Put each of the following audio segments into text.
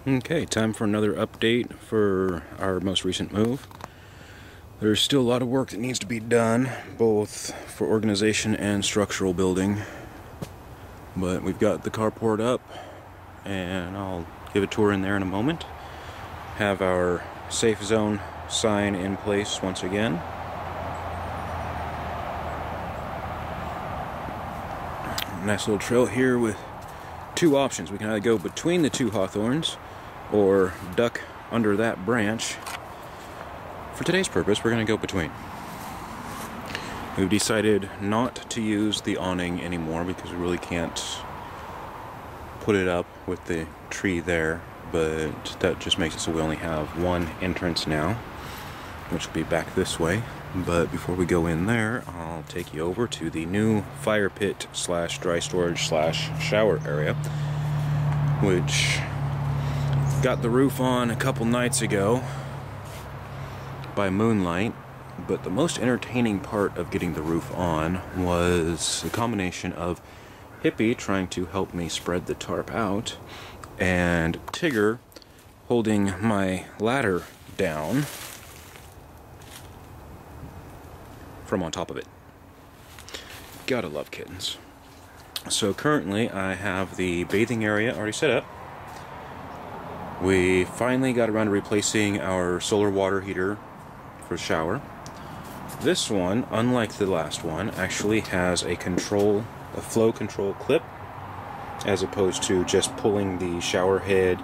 Okay, time for another update for our most recent move. There's still a lot of work that needs to be done, both for organization and structural building. But we've got the carport up, and I'll give a tour in there in a moment. Have our safe zone sign in place once again. Nice little trail here with two options. We can either go between the two hawthorns or duck under that branch. For today's purpose, we're going to go between. We've decided not to use the awning anymore because we really can't put it up with the tree there, but that just makes it so we only have one entrance now, which will be back this way. But before we go in there, I'll take you over to the new fire pit slash dry storage slash shower area, which got the roof on a couple nights ago by moonlight. But the most entertaining part of getting the roof on was a combination of Hippie trying to help me spread the tarp out and Tigger holding my ladder down from on top of it. Gotta love kittens. So currently I have the bathing area already set up. We finally got around to replacing our solar water heater for the shower. This one, unlike the last one, actually has a flow control clip, as opposed to just pulling the shower head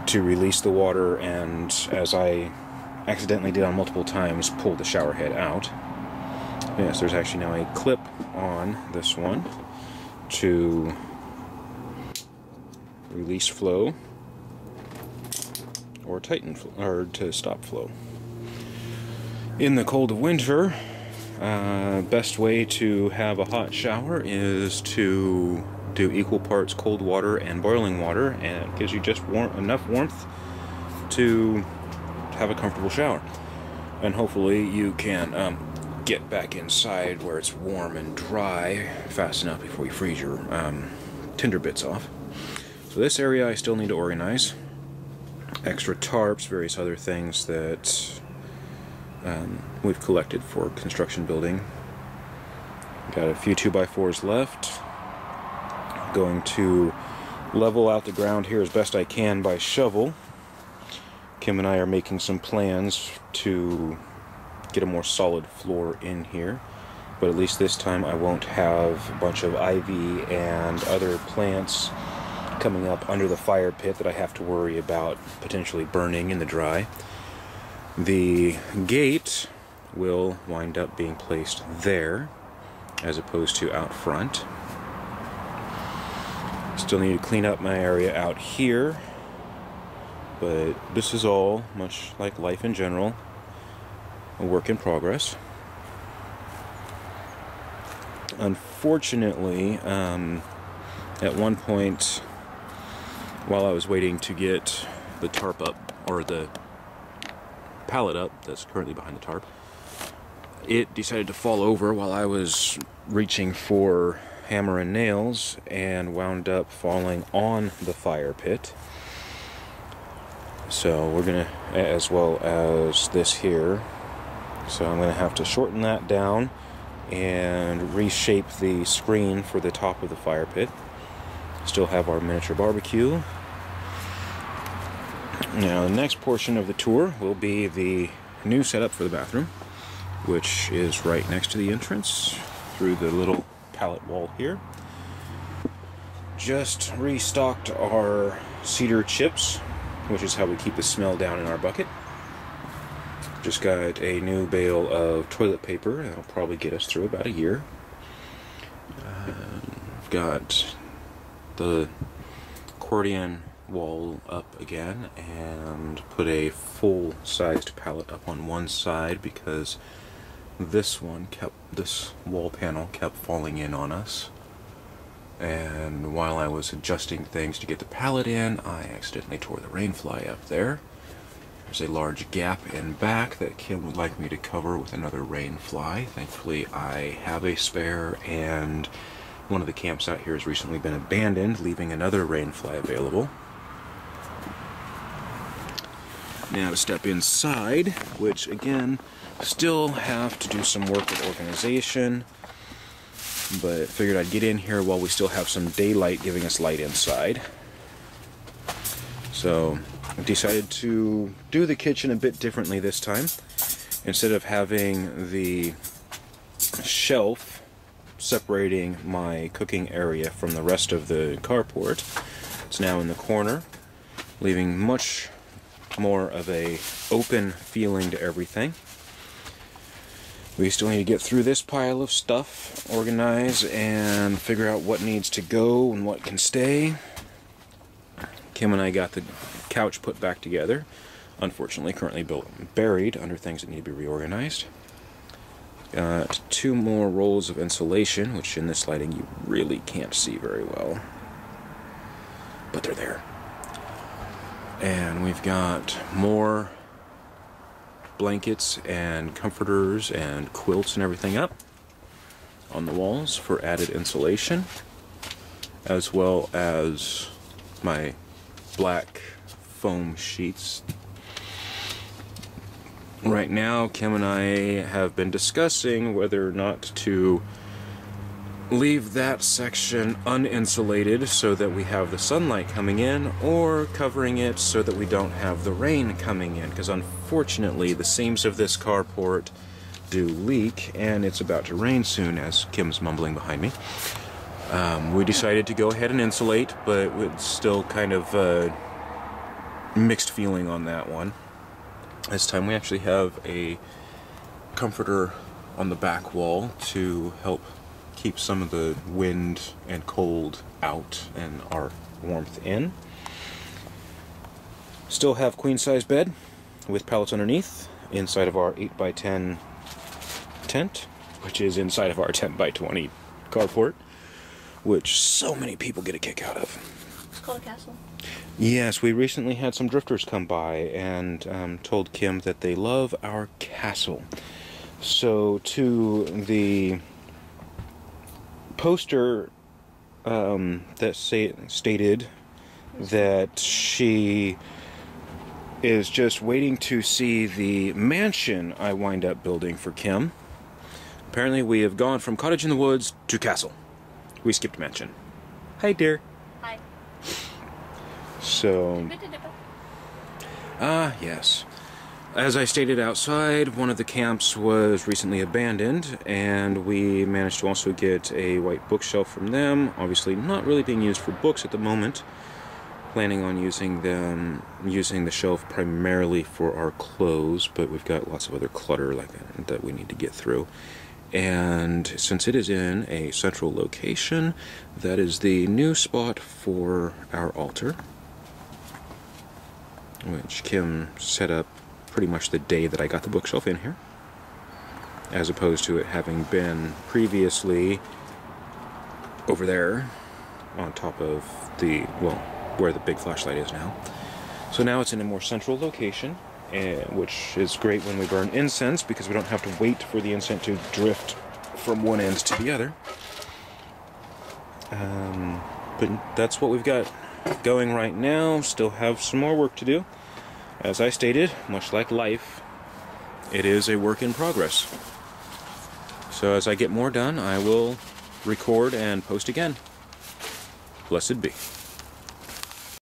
to release the water and, as I accidentally did on multiple times, pull the shower head out. Yes, there's actually now a clip on this one to release flow or tighten or to stop flow. In the cold of winter, best way to have a hot shower is to do equal parts cold water and boiling water, and it gives you just enough warmth to have a comfortable shower. And hopefully you can get back inside where it's warm and dry fast enough before you freeze your tinder bits off. So this area I still need to organize. Extra tarps, various other things that we've collected for construction building. Got a few 2x4s left. Going to level out the ground here as best I can by shovel. Kim and I are making some plans to get a more solid floor in here, but at least this time I won't have a bunch of ivy and other plants coming up under the fire pit that I have to worry about potentially burning in the dry. The gate will wind up being placed there as opposed to out front. Still need to clean up my area out here, but this is all, much like life in general, a work in progress. Unfortunately, at one point while I was waiting to get the tarp up, or the pallet up that's currently behind the tarp, it decided to fall over while I was reaching for hammer and nails and wound up falling on the fire pit. So we're gonna, as well as this here, so I'm gonna have to shorten that down and reshape the screen for the top of the fire pit. Still have our miniature barbecue. Now the next portion of the tour will be the new setup for the bathroom, which is right next to the entrance through the little pallet wall here. Just restocked our cedar chips, which is how we keep the smell down in our bucket. Just got a new bale of toilet paper that'll probably get us through about a year. I've got the accordion wall up again and put a full-sized pallet up on one side because this wall panel kept falling in on us, and while I was adjusting things to get the pallet in, I accidentally tore the rainfly up there. There's a large gap in back that Kim would like me to cover with another rainfly. Thankfully I have a spare, and one of the camps out here has recently been abandoned, leaving another rainfly available. Now to step inside, which again, still have to do some work with organization, but figured I'd get in here while we still have some daylight giving us light inside. So I decided to do the kitchen a bit differently this time. Instead of having the shelf separating my cooking area from the rest of the carport, it's now in the corner, leaving much more of a open feeling to everything. We still need to get through this pile of stuff, organize, and figure out what needs to go and what can stay. Kim and I got the couch put back together. Unfortunately, currently buried under things that need to be reorganized. Got 2 more rolls of insulation, which in this lighting you really can't see very well. But they're there. And we've got more blankets and comforters and quilts and everything up on the walls for added insulation, as well as my black foam sheets. Right now, Kim and I have been discussing whether or not to leave that section uninsulated so that we have the sunlight coming in, or covering it so that we don't have the rain coming in, because unfortunately the seams of this carport do leak, and it's about to rain soon, as Kim's mumbling behind me. We decided to go ahead and insulate, but it's still kind of mixed feeling on that one. This time we actually have a comforter on the back wall to help keep some of the wind and cold out and our warmth in. Still have queen-size bed with pallets underneath inside of our 8x10 tent, which is inside of our 10x20 carport, which so many people get a kick out of. It's called a castle. Yes, we recently had some drifters come by and told Kim that they love our castle. So to the poster that stated that she is just waiting to see the mansion I wind up building for Kim. Apparently we have gone from cottage in the woods to castle. We skipped mansion. Hi, dear. Hi. So, yes. As I stated outside, one of the camps was recently abandoned, and we managed to also get a white bookshelf from them. Obviously not really being used for books at the moment. Planning on using the shelf primarily for our clothes, but we've got lots of other clutter like that we need to get through. And since it is in a central location, that is the new spot for our altar, which Kim set up pretty much the day that I got the bookshelf in here, as opposed to it having been previously over there on top of the, well, where the big flashlight is now. So now it's in a more central location, which is great when we burn incense, because we don't have to wait for the incense to drift from one end to the other. But that's what we've got going right now. Still have some more work to do. As I stated, much like life, it is a work in progress. So as I get more done, I will record and post again. Blessed be.